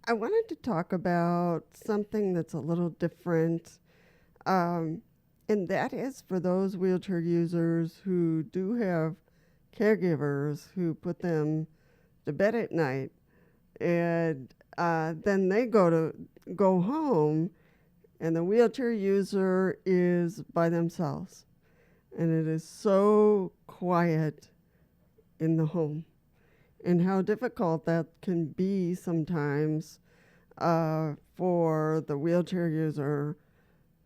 I wanted to talk about something that's a little different, um, and that is for those wheelchair users who do have caregivers who put them to bed at night, and then they go home, and the wheelchair user is by themselves, and it is so quiet in the home, and how difficult that can be sometimes for the wheelchair user.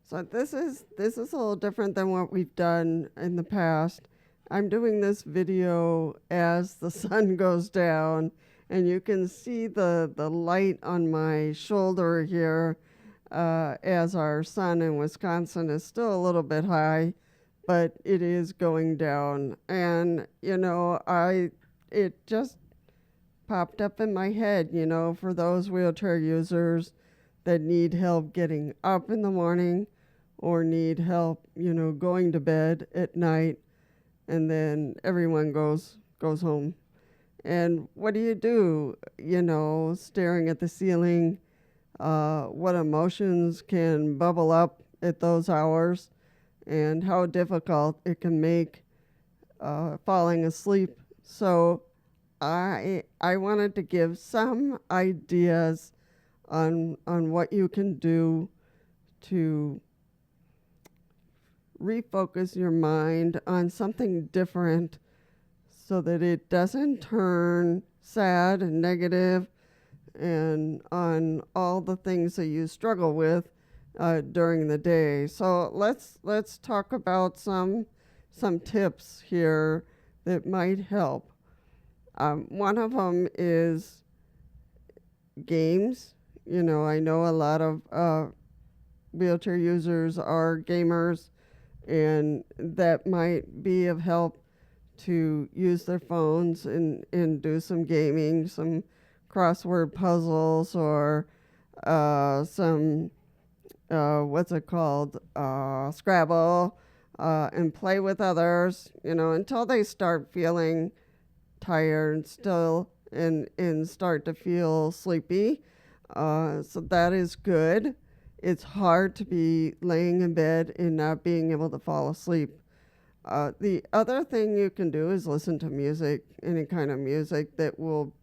So this is a little different than what we've done in the past. I'm doing this video as the sun goes down, and you can see the light on my shoulder here as our sun in Wisconsin is still a little bit high, but it is going down. And it just popped up in my head, for those wheelchair users that need help getting up in the morning or need help, going to bed at night, and then everyone goes home. And what do you do, staring at the ceiling? What emotions can bubble up at those hours, and how difficult it can make falling asleep. So I wanted to give some ideas on what you can do to refocus your mind on something different so that it doesn't turn sad and negative and on all the things that you struggle with during the day. So let's talk about some tips here that might help. One of them is games. I know a lot of wheelchair users are gamers, and that might be of help to use their phones and do some gaming, some crossword puzzles, or some, what's it called, Scrabble, and play with others, until they start feeling tired still and start to feel sleepy. So that is good. It's hard to be laying in bed and not being able to fall asleep. The other thing you can do is listen to music, any kind of music that will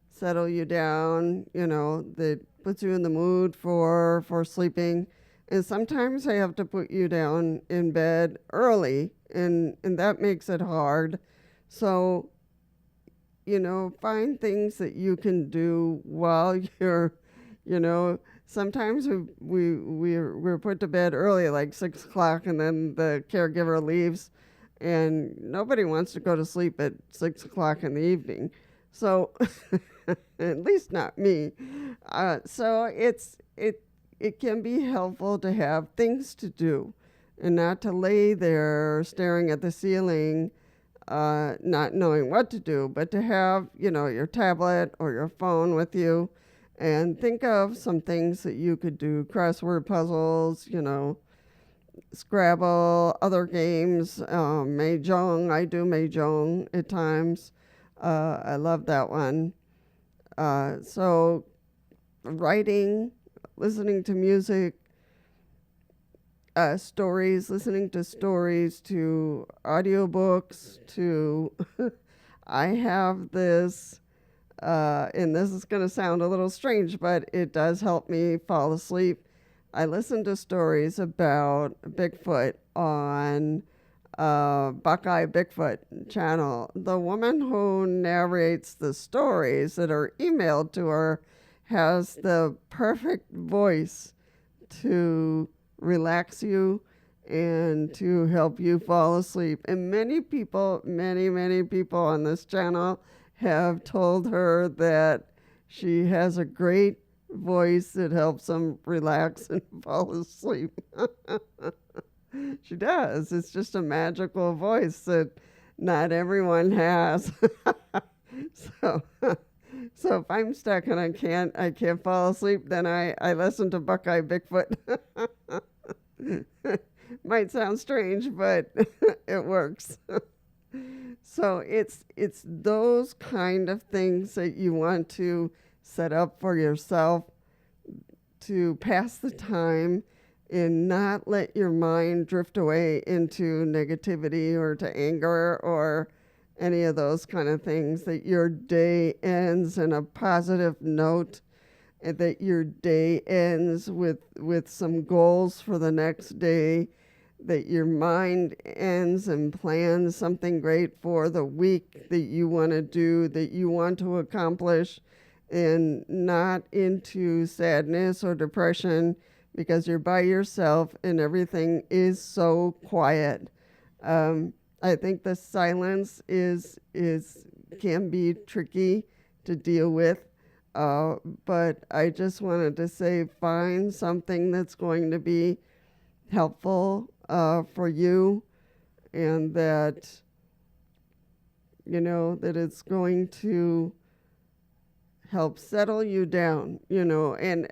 settle you down, that puts you in the mood for sleeping. And sometimes I have to put you down in bed early, and that makes it hard. So, find things that you can do while you're, sometimes we're put to bed early, like 6 o'clock, and then the caregiver leaves, and nobody wants to go to sleep at 6 o'clock in the evening. So, at least not me. So it can be helpful to have things to do, and not to lay there staring at the ceiling, not knowing what to do, but to have, your tablet or your phone with you, and think of some things that you could do: crossword puzzles, Scrabble, other games, Mahjong. I do Mahjong at times. I love that one. So writing, listening to music, stories, listening to stories, to audiobooks, to I have this, and this is going to sound a little strange, but it does help me fall asleep. I listen to stories about Bigfoot on Buckeye Bigfoot channel. The woman who narrates the stories that are emailed to her has the perfect voice to relax you and to help you fall asleep. And many people on this channel have told her that she has a great voice that helps them relax and fall asleep. She does. It's just a magical voice that not everyone has. So so if I'm stuck and I can't fall asleep, then I listen to Buckeye Bigfoot. Might sound strange, but it works. So it's those kind of things that you want to set up for yourself to pass the time and not let your mind drift away into negativity or to anger or any of those kind of things, that your day ends in a positive note, and that your day ends with some goals for the next day, that your mind ends and plans something great for the week that you want to do, that you want to accomplish, and not into sadness or depression because you're by yourself and everything is so quiet. I think the silence is can be tricky to deal with, but I just wanted to say, find something that's going to be helpful for you, and that that it's going to help settle you down, and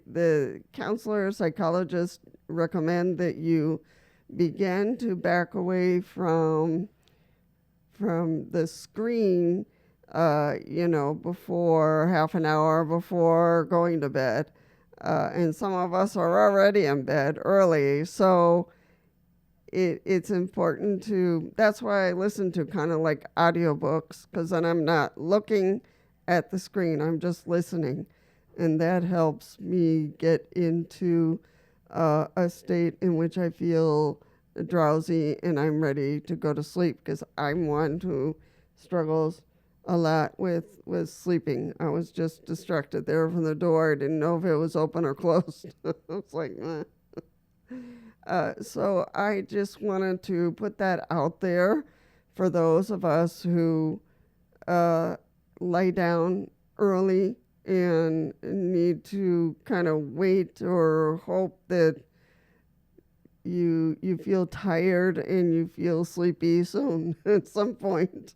the counselor, psychologist recommend that you begin to back away from the screen, before half an hour before going to bed. And some of us are already in bed early, so it's important to, that's why I listen to kind of like audiobooks, because then I'm not looking at the screen, I'm just listening. And that helps me get into a state in which I feel drowsy and I'm ready to go to sleep, because I'm one who struggles a lot with sleeping. I was just distracted there from the door. I didn't know if it was open or closed. I was like, so I just wanted to put that out there for those of us who lie down early and need to kind of wait or hope that you feel tired and you feel sleepy soon at some point.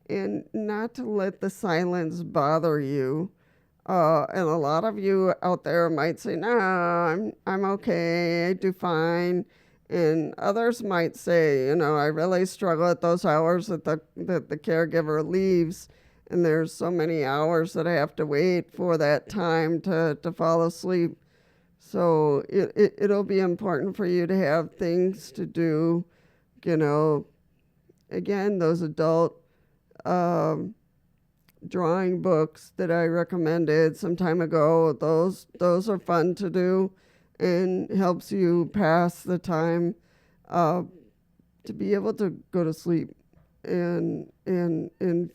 And not to let the silence bother you. And a lot of you out there might say, "No, I'm okay. I do fine." And others might say, I really struggle at those hours that the caregiver leaves, and there's so many hours that I have to wait for that time to fall asleep. So it'll be important for you to have things to do. Again, those adult drawing books that I recommended some time ago, those are fun to do and helps you pass the time to be able to go to sleep and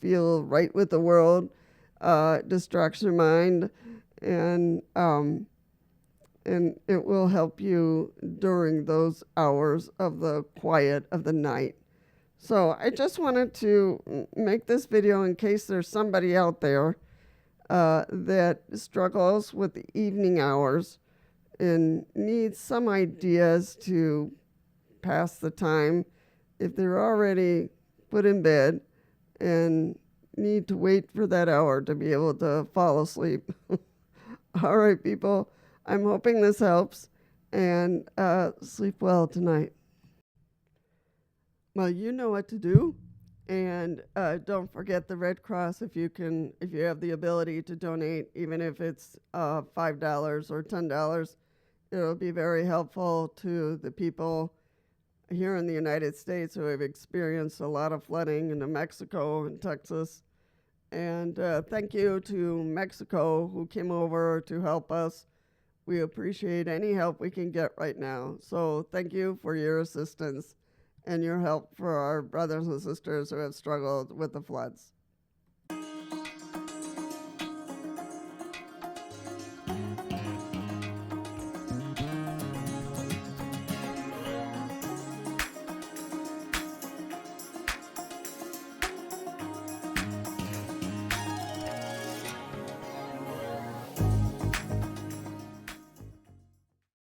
feel right with the world, distracts your mind, and it will help you during those hours of the quiet of the night. So I just wanted to make this video in case there's somebody out there that struggles with the evening hours and needs some ideas to pass the time if they're already put in bed and need to wait for that hour to be able to fall asleep. All right, people, I'm hoping this helps, and sleep well tonight. Well, you know what to do, and don't forget the Red Cross if you have the ability to donate, even if it's $5 or $10. It'll be very helpful to the people here in the United States who have experienced a lot of flooding in New Mexico and Texas. And thank you to Mexico who came over to help us. We appreciate any help we can get right now. So thank you for your assistance and your help for our brothers and sisters who have struggled with the floods.